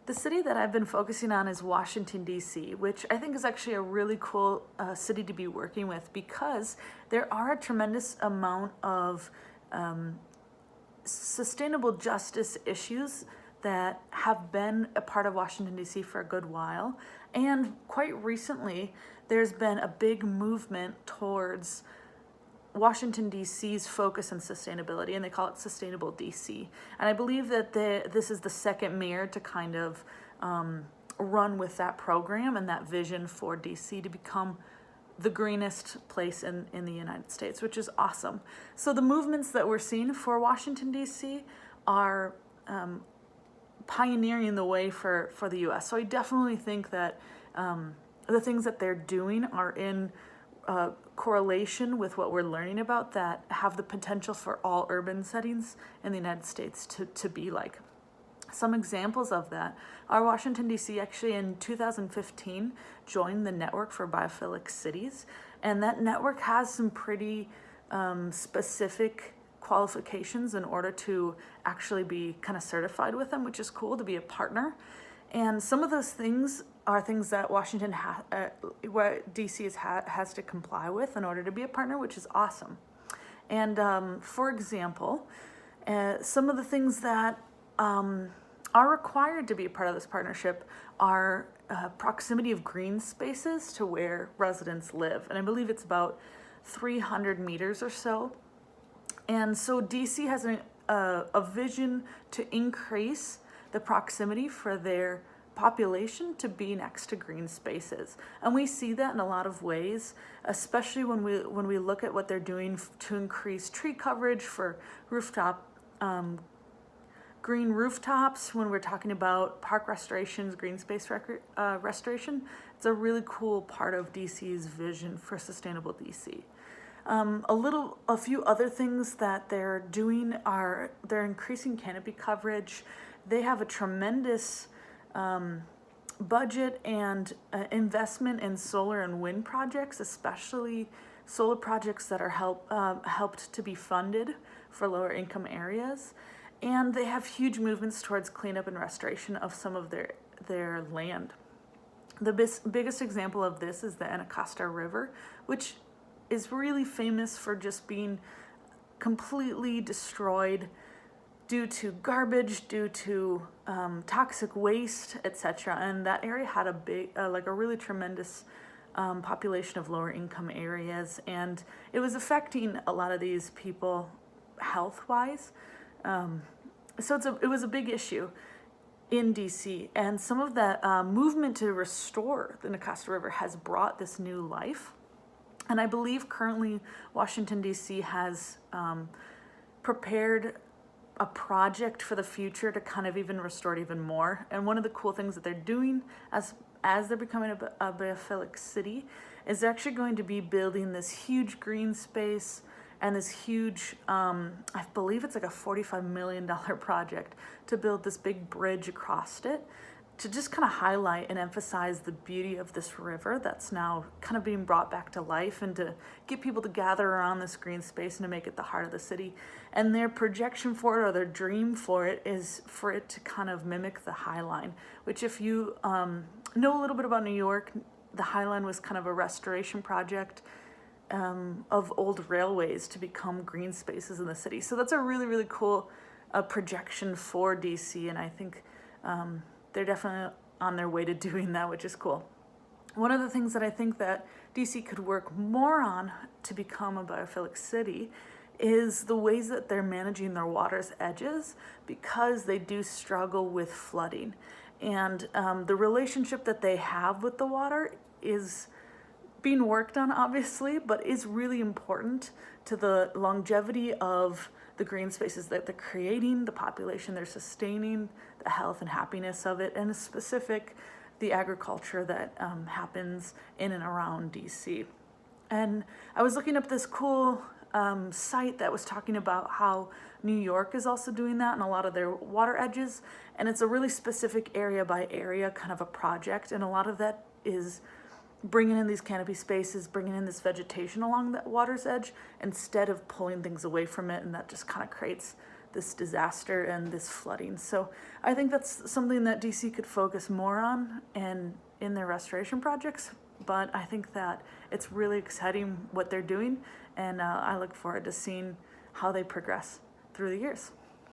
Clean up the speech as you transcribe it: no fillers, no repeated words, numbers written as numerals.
The city that I've been focusing on is Washington, D.C., which I think is actually a really cool city to be working with because there are a tremendous amount of sustainable justice issues that have been a part of Washington, D.C. for a good while. And quite recently, there's been a big movement towards Washington, D.C.'s focus on sustainability, and they call it Sustainable D.C. And I believe that this is the second mayor to kind of run with that program and that vision for D.C. to become the greenest place in the United States, which is awesome. So the movements that we're seeing for Washington, D.C. are pioneering the way for the U.S. So I definitely think that the things that they're doing are in correlation with what we're learning about that have the potential for all urban settings in the United States to be like. Some examples of that are Washington, D.C. actually in 2015 joined the Network for Biophilic Cities, and that network has some pretty specific qualifications in order to actually be kind of certified with them, which is cool to be a partner. And some of those things are things that Washington, what DC has to comply with in order to be a partner, which is awesome. And for example, some of the things that are required to be a part of this partnership are proximity of green spaces to where residents live. And I believe it's about 300 meters or so. And so DC has a vision to increase the proximity for their population to be next to green spaces. And we see that in a lot of ways, especially when we look at what they're doing to increase tree coverage for rooftop green rooftops. When we're talking about park restorations, green space restoration, it's a really cool part of DC's vision for sustainable DC. A few other things that they're doing are they're increasing canopy coverage. They have a tremendous budget and investment in solar and wind projects, especially solar projects that are helped to be funded for lower income areas. And they have huge movements towards cleanup and restoration of some of their land. The biggest example of this is the Anacostia River, which is really famous for just being completely destroyed due to garbage, due to toxic waste, etc. And that area had a really tremendous population of lower income areas, and it was affecting a lot of these people health-wise. So it was a big issue in DC, and some of that movement to restore the Anacostia River has brought this new life. And I believe currently Washington, D.C. has prepared a project for the future to kind of even restore it even more. And one of the cool things that they're doing as they're becoming a biophilic city is they're actually going to be building this huge green space and this huge, I believe it's like a $45 million project to build this big bridge across it to just kind of highlight and emphasize the beauty of this river that's now kind of being brought back to life, and to get people to gather around this green space and to make it the heart of the city. And their projection for it, or their dream for it, is for it to kind of mimic the High Line, which if you know a little bit about New York, the High Line was kind of a restoration project of old railways to become green spaces in the city. So that's a really, really cool projection for DC, and I think they're definitely on their way to doing that, which is cool. One of the things that I think that DC could work more on to become a biophilic city is the ways that they're managing their water's edges, because they do struggle with flooding. And the relationship that they have with the water is being worked on, obviously, but is really important to the longevity of the green spaces that they're creating, the population they're sustaining, the health and happiness of it, and in specific, the agriculture that happens in and around DC. And I was looking up this cool site that was talking about how New York is also doing that in a lot of their water edges, and it's a really specific area by area kind of a project, and a lot of that is bringing in these canopy spaces, bringing in this vegetation along the water's edge instead of pulling things away from it, and that just kind of creates this disaster and this flooding. So I think that's something that DC could focus more on and in their restoration projects. But I think that it's really exciting what they're doing, and I look forward to seeing how they progress through the years.